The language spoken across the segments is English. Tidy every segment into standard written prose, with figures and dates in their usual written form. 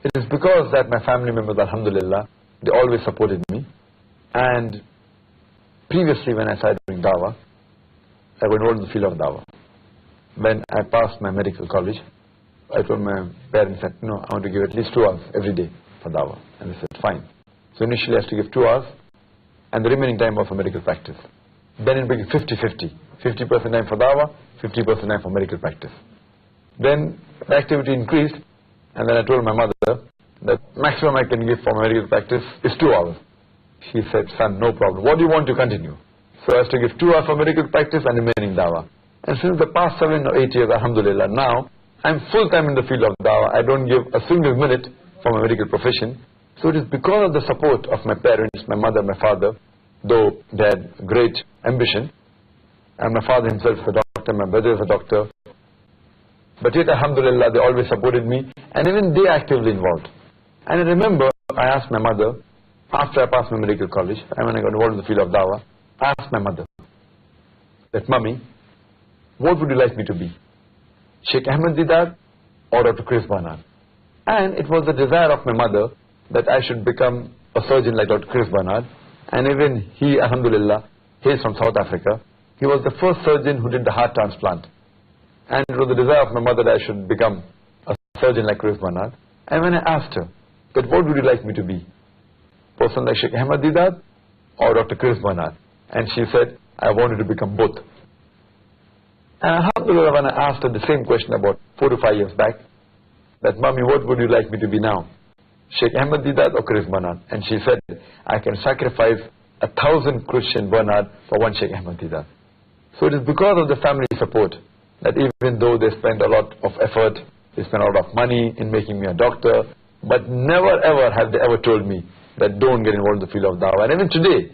It is because that my family members, alhamdulillah, they always supported me. And previously when I started doing dawa, I got involved in the field of dawa. When I passed my medical college, I told my parents that, I want to give at least 2 hours every day for dawa. And they said, fine. So initially I had to give 2 hours, and the remaining time was for medical practice. Then it became 50-50. 50% time for dawa, 50% time for medical practice. Then the activity increased, and then I told my mother that maximum I can give for my medical practice is 2 hours. She said, son, no problem. What do you want to continue? So I have to give 2 hours for medical practice and remaining dawa. And since the past 7 or 8 years, alhamdulillah, now I'm full-time in the field of dawa. I don't give a single minute for my medical profession. So it is because of the support of my parents, my mother, my father, though they had great ambition, and my father himself is a doctor, my brother is a doctor, but yet alhamdulillah they always supported me, and even they actively involved. And I remember I asked my mother, after I passed my medical college, and when I got involved in the field of dawah, I asked my mother that, Mummy, what would you like me to be? Sheikh Ahmed Deedat or Dr. Chris Barnard? And it was the desire of my mother that I should become a surgeon like Dr. Chris Barnard. And even he, alhamdulillah, he is from South Africa. He was the first surgeon who did the heart transplant. And it was the desire of my mother that I should become a surgeon like Chris Barnard. And when I asked her, that what would you like me to be? Person like Sheikh Ahmed Deedat or Dr. Chris Barnard? And she said, I wanted to become both. And alhamdulillah, when I asked her the same question about 4 to 5 years back, that, Mommy, what would you like me to be now? Sheikh Ahmed Deedat or Chris Barnard? And she said, I can sacrifice 1,000 Christian Barnard for one Sheikh Ahmed Deedat. So it is because of the family support that even though they spent a lot of effort, they spent a lot of money in making me a doctor, but never ever have they ever told me that don't get involved in the field of dawah. And even today,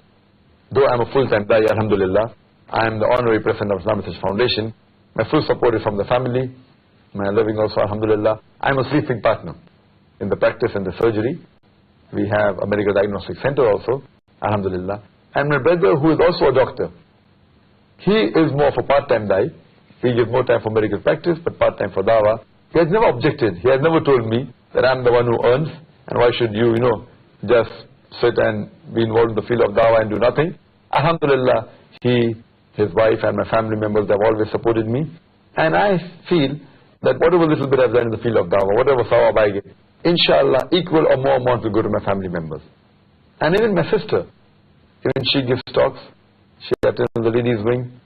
though I'm a full-time da'i, alhamdulillah, I'm the honorary president of Islamic Research Foundation, my full support is from the family, my living also, alhamdulillah. I'm a sleeping partner in the practice and the surgery. We have a medical diagnostic center also, alhamdulillah. And my brother, who is also a doctor, he is more of a part-time da'i. He gives more time for medical practice, but part-time for dawah. He has never objected. He has never told me that I'm the one who earns, and why should you, just sit and be involved in the field of dawah and do nothing. Alhamdulillah, he, his wife and my family members, have always supported me. And I feel that whatever little bit I've done in the field of dawah, whatever sawab I get, inshallah, equal or more amount will go to my family members. And even my sister, even she gives talks, she attends the ladies' wing.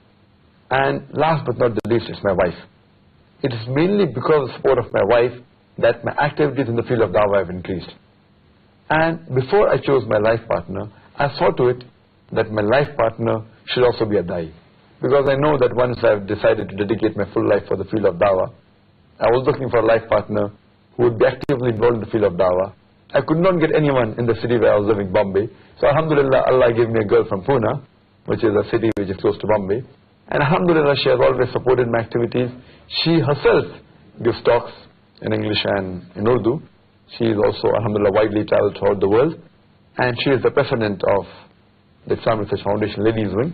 And last but not the least, it's my wife. It is mainly because of the support of my wife that my activities in the field of dawah have increased. And before I chose my life partner, I saw to it that my life partner should also be a da'i. Because I know that once I've decided to dedicate my full life for the field of dawah, I was looking for a life partner who would be actively involved in the field of dawah. I could not get anyone in the city where I was living, Bombay. So alhamdulillah, Allah gave me a girl from Pune, which is a city which is close to Bombay. And alhamdulillah, she has always supported my activities. She herself gives talks in English and in Urdu. She is also, alhamdulillah, widely traveled throughout the world. And she is the president of the Islamic Research Foundation Ladies Wing.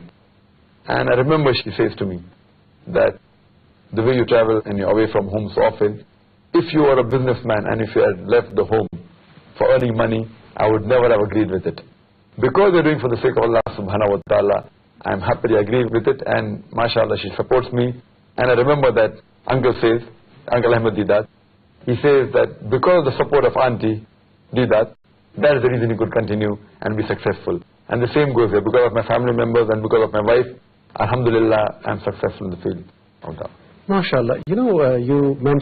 And I remember she says to me that the way you travel and you're away from home so often, if you are a businessman and if you had left the home for earning money, I would never have agreed with it. Because you're doing for the sake of Allah subhanahu wa ta'ala, I'm happily agreed with it, and mashallah, she supports me. And I remember that Uncle Ahmed Deedat, he says that because of the support of Auntie Deedat, that is the reason he could continue and be successful. And the same goes here, because of my family members and because of my wife, alhamdulillah, I'm successful in the field of dawah. MashaAllah. You mentioned